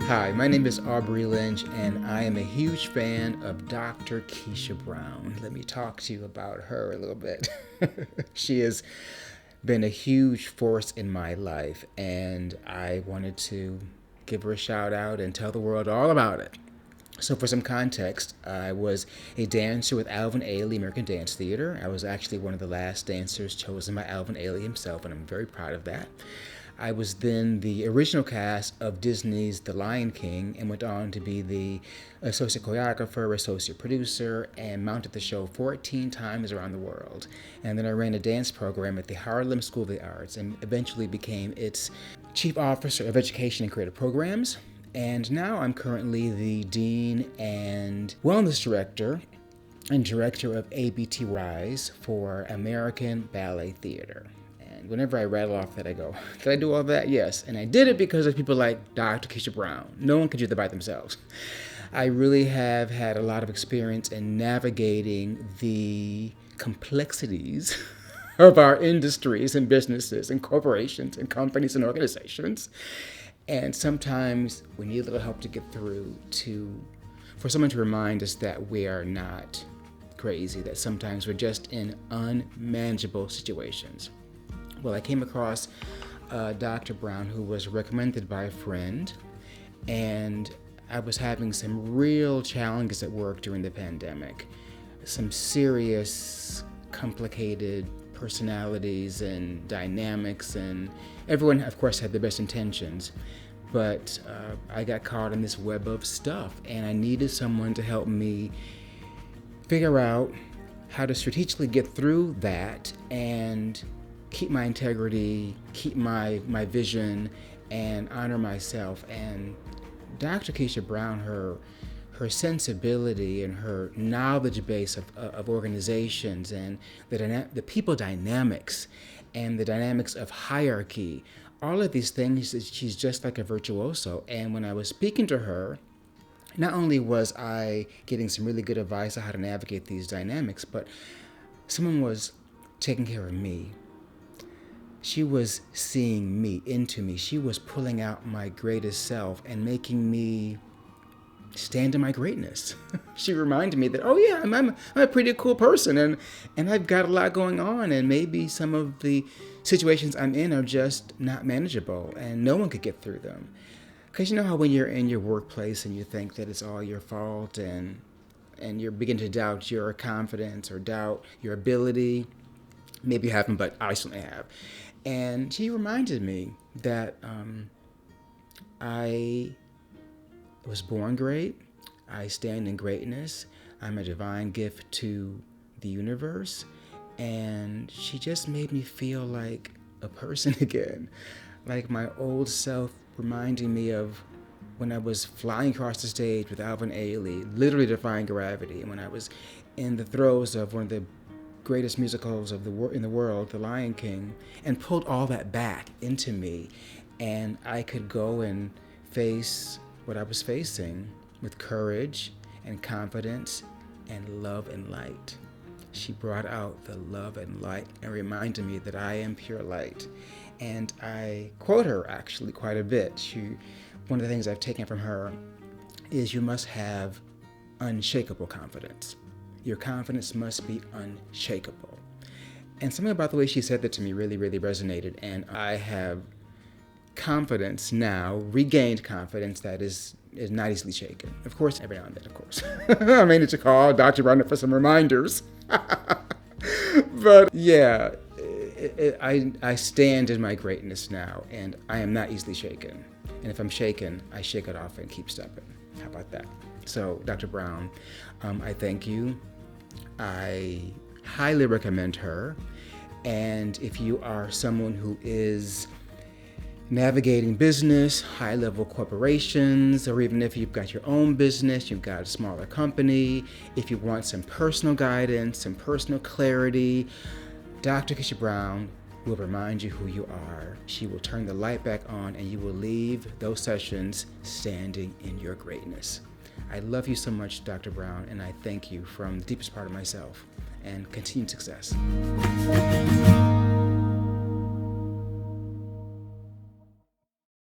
Hi, my name is Aubrey Lynch, and I am a huge fan of Dr. Keisha Brown. Let me talk to you about her a little bit. She has been a huge force in my life, and I wanted to give her a shout out and tell the world all about it. So for some context, I was a dancer with Alvin Ailey, American Dance Theater. I was actually one of the last dancers chosen by Alvin Ailey himself, and I'm very proud of that. I was then the original cast of Disney's The Lion King and went on to be the associate choreographer, associate producer, and mounted the show 14 times around the world. And then I ran a dance program at the Harlem School of the Arts and eventually became its chief officer of education and creative programs. And now I'm currently the dean and wellness director and director of ABT Rise for American Ballet Theater. And whenever I rattle off that, I go, did I do all that? Yes. And I did it because of people like Dr. Keisha Brown. No one could do that by themselves. I really have had a lot of experience in navigating the complexities of our industries and businesses and corporations and companies and organizations. And sometimes we need a little help to get through for someone to remind us that we are not crazy, that sometimes we're just in unmanageable situations. Well, I came across Dr. Brown, who was recommended by a friend, and I was having some real challenges at work during the pandemic. Some serious, complicated personalities and dynamics, and everyone, of course, had their best intentions. But I got caught in this web of stuff, and I needed someone to help me figure out how to strategically get through that and keep my integrity, keep my vision, and honor myself. And Dr. Keisha Brown, her sensibility and her knowledge base of organizations and the people dynamics and the dynamics of hierarchy, all of these things, she's just like a virtuoso. And when I was speaking to her, not only was I getting some really good advice on how to navigate these dynamics, but someone was taking care of me. She was seeing me, into me. She was pulling out my greatest self and making me stand in my greatness. She reminded me that, oh yeah, I'm a pretty cool person, and I've got a lot going on, and maybe some of the situations I'm in are just not manageable, and no one could get through them. Because you know how when you're in your workplace and you think that it's all your fault, and you begin to doubt your confidence or doubt your ability. Maybe you haven't, but I certainly have. And she reminded me that I was born great. I stand in greatness. I'm a divine gift to the universe. And she just made me feel like a person again. Like my old self, reminding me of when I was flying across the stage with Alvin Ailey, literally defying gravity. And when I was in the throes of one of the greatest musicals in the world, The Lion King, and pulled all that back into me. And I could go and face what I was facing with courage and confidence and love and light. She brought out the love and light and reminded me that I am pure light. And I quote her actually quite a bit. One of the things I've taken from her is you must have unshakable confidence. Your confidence must be unshakable. And something about the way she said that to me really, really resonated. And I have confidence now, regained confidence that is not easily shaken. Of course, every now and then, of course. I may need to call Dr. Brown for some reminders. But yeah, I stand in my greatness now, and I am not easily shaken. And if I'm shaken, I shake it off and keep stepping. How about that? So, Dr. Brown, I thank you. I highly recommend her. And if you are someone who is navigating business, high-level corporations, or even if you've got your own business, you've got a smaller company, if you want some personal guidance, some personal clarity, Dr. Keisha Brown will remind you who you are. She will turn the light back on, and you will leave those sessions standing in your greatness. I love you so much, Dr. Brown, and I thank you from the deepest part of myself, and continued success.